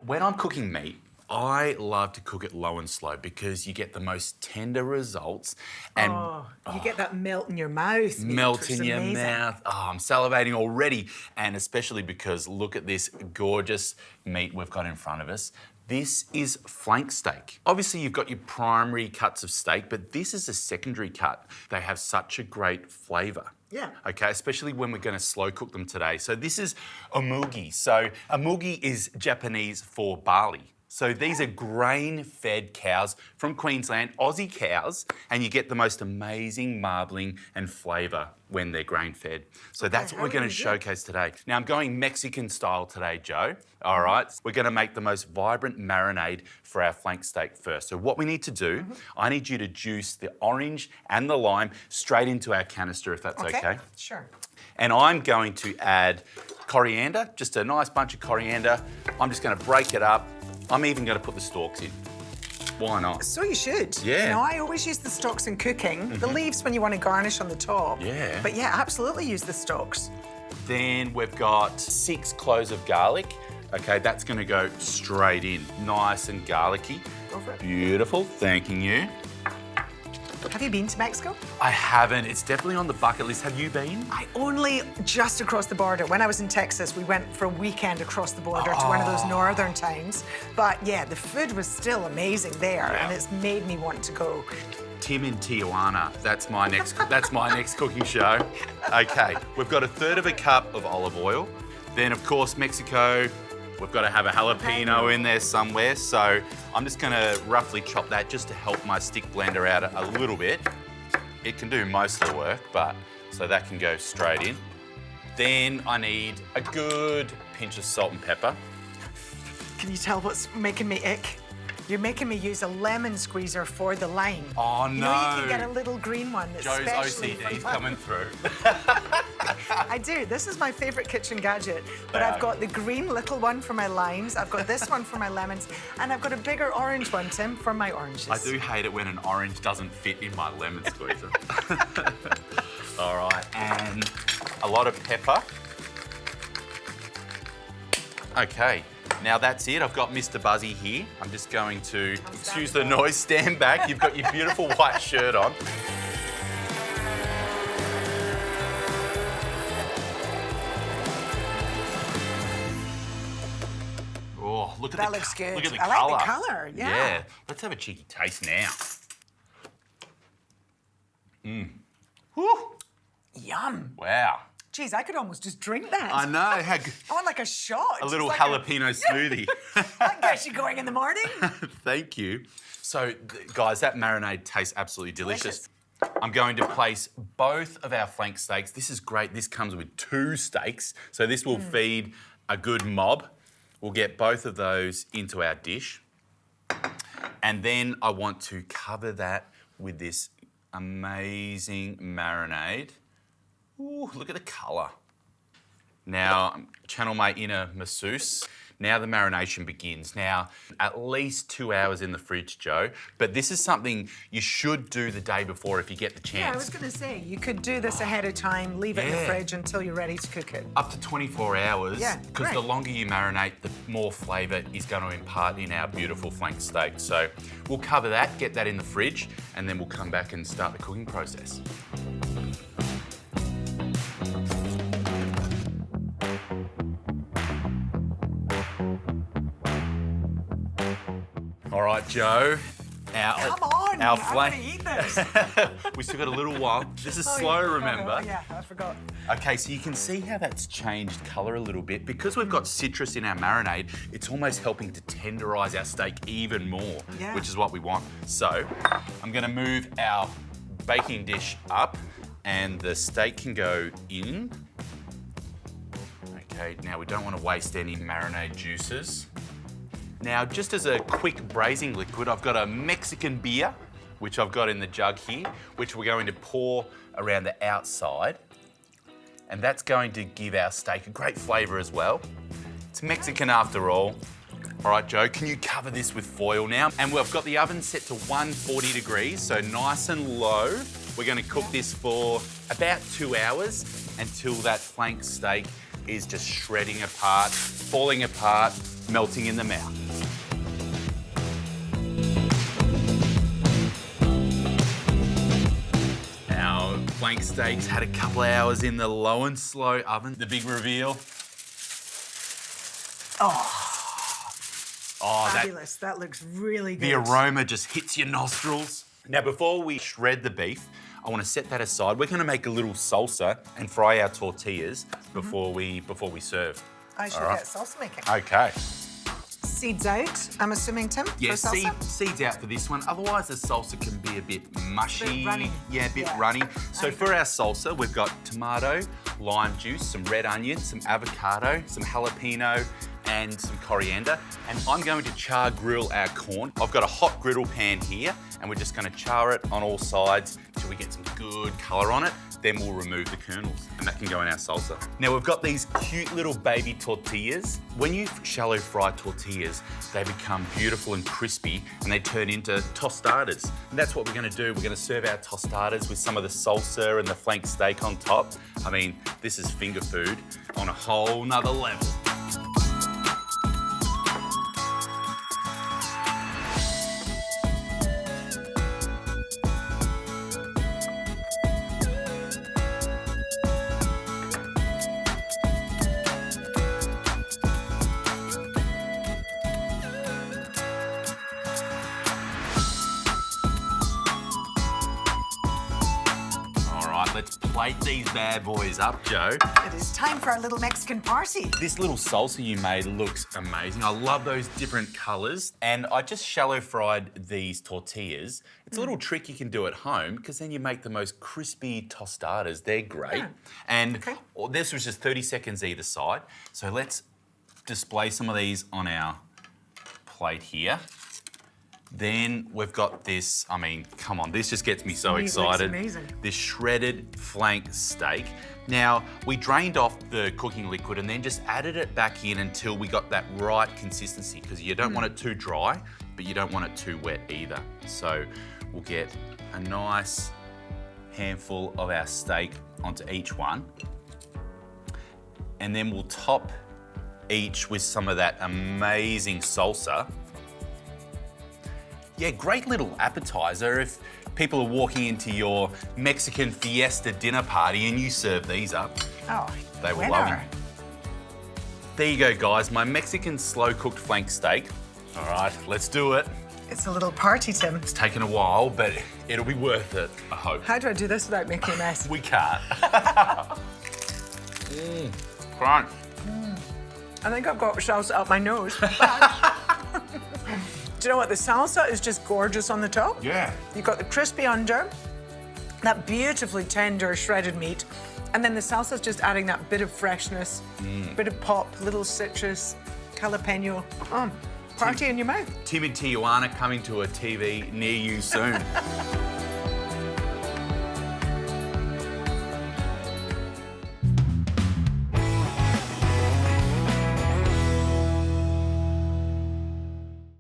When I'm cooking meat, I love to cook it low and slow because you get the most tender results. And you get that melt in your mouth. melt in your mouth. Oh, I'm salivating already. And especially because look at this gorgeous meat we've got in front of us. This is flank steak. Obviously, you've got your primary cuts of steak, but this is a secondary cut. They have such a great flavour. Yeah. Okay, especially when we're going to slow cook them today. So this is OMUGI. So OMUGI is Japanese for barley. So these are grain-fed cows from Queensland, Aussie cows, and you get the most amazing marbling and flavour when they're grain-fed. So that's what we're going to showcase today. Now, I'm going Mexican style today, Joe. All right? We're going to make the most vibrant marinade for our flank steak first. So what we need to do, I need you to juice the orange and the lime straight into our canister, if that's okay. Sure. And I'm going to add coriander, just a nice bunch of coriander. I'm just going to break it up. I'm even going to put the stalks in. Why not? So you should. Yeah. You know, I always use the stalks in cooking. The leaves when you want to garnish on the top. Yeah. But yeah, absolutely use the stalks. Then we've got 6 cloves of garlic. Okay, that's going to go straight in. Nice and garlicky. Go for it. Beautiful, thanking you. Have you been to Mexico? I haven't. It's definitely on the bucket list. Have you been? I only just across the border. When I was in Texas, we went for a weekend across the border to one of those northern towns. But yeah, the food was still amazing there, and it's made me want to go. Tim in Tijuana. That's my next. That's my next cooking show. Okay, we've got 1/3 cup of olive oil. Then, of course, Mexico. We've got to have a jalapeno in there somewhere. So I'm just going to roughly chop that just to help my stick blender out a little bit. It can do most of the work, but so that can go straight in. Then I need a good pinch of salt and pepper. Can you tell what's making me ick? You're making me use a lemon squeezer for the lime. Oh, no. You know, you can get a little green one that's Joe's specially OCD's for coming through. I do. This is my favourite kitchen gadget. But I've got the green little one for my limes, I've got this one for my lemons, and I've got a bigger orange one, Tim, for my oranges. I do hate it when an orange doesn't fit in my lemon squeezer. All right, and a lot of pepper. Okay, now that's it. I've got Mr. Buzzy here. I'm just going to, excuse the noise, stand back. You've got your beautiful white shirt on. Oh, look at that looks good. Look at the I colour. like the colour, yeah. Let's have a cheeky taste now. Whew. Yum. Wow. Geez, I could almost just drink that. I know. How good. I want like a shot. A little like jalapeno smoothie. That gets you going in the morning. Thank you. So, guys, that marinade tastes absolutely delicious. I'm going to place both of our flank steaks. This is great. This comes with 2 steaks. So this will feed a good mob. We'll get both of those into our dish. And then I want to cover that with this amazing marinade. Ooh, look at the colour. Now, channel my inner masseuse. Now the marination begins. Now, at least 2 hours in the fridge, Joe. But this is something you should do the day before if you get the chance. Yeah, I was going to say, you could do this ahead of time, leave it in the fridge until you're ready to cook it. Up to 24 hours. Yeah, because the longer you marinate, the more flavour is going to impart in our beautiful flank steak. So we'll cover that, get that in the fridge, and then we'll come back and start the cooking process. All right, Joe. Come on, our I want to eat this. We still got a little while. This is slow, remember? Yeah, I forgot. Okay, so you can see how that's changed colour a little bit. Because we've got citrus in our marinade, it's almost helping to tenderise our steak even more, which is what we want. So I'm going to move our baking dish up and the steak can go in. Okay, now we don't want to waste any marinade juices. Now, just as a quick braising liquid, I've got a Mexican beer, which I've got in the jug here, which we're going to pour around the outside. And that's going to give our steak a great flavour as well. It's Mexican after all. All right, Joe, can you cover this with foil now? And we've got the oven set to 140 degrees, so nice and low. We're going to cook this for about 2 hours until that flank steak is just shredding apart, falling apart, melting in the mouth. Our flank steaks had a couple of hours in the low and slow oven. The big reveal. Oh, Fabulous. That looks really good. the aroma just hits your nostrils. Now, before we shred the beef, I want to set that aside. We're going to make a little salsa and fry our tortillas before we serve. I should All right. get salsa making. Okay. Seeds out, I'm assuming, Tim, Yeah, for salsa? seeds out for this one. Otherwise, the salsa can be a bit mushy. A bit runny. Yeah, a bit Yeah. runny. So for our salsa, we've got tomato, lime juice, some red onion, some avocado, some jalapeno, and some coriander. And I'm going to char grill our corn. I've got a hot griddle pan here, and we're just going to char it on all sides till we get some good colour on it. Then we'll remove the kernels, and that can go in our salsa. Now, we've got these cute little baby tortillas. When you shallow fry tortillas, they become beautiful and crispy, and they turn into tostadas. And that's what we're gonna do. We're gonna serve our tostadas with some of the salsa and the flank steak on top. I mean, this is finger food on a whole nother level. Let's plate these bad boys up, Joe. It is time for our little Mexican party. This little salsa you made looks amazing. I love those different colours. And I just shallow fried these tortillas. It's a little trick you can do at home because then you make the most crispy tostadas. They're great. Yeah. And this was just 30 seconds either side. So let's display some of these on our plate here. Then we've got this, I mean, come on, this just gets me so excited. Looks amazing. This shredded flank steak. Now, we drained off the cooking liquid and then just added it back in until we got that right consistency, because you don't want it too dry, but you don't want it too wet either. So we'll get a nice handful of our steak onto each one. And then we'll top each with some of that amazing salsa. Yeah, great little appetizer if people are walking into your Mexican fiesta dinner party and you serve these up. Oh, They will love it. There you go, guys, my Mexican slow-cooked flank steak. All right, let's do it. It's a little party, Tim. It's taken a while, but it'll be worth it, I hope. How do I do this without making a mess? We can't. Crunch. I think I've got salsa up my nose. Do you know what? The salsa is just gorgeous on the top. Yeah. You've got the crispy under, that beautifully tender shredded meat, and then the salsa's just adding that bit of freshness, bit of pop, little citrus, jalapeno. Party in your mouth. Tim in Tijuana coming to a TV near you soon.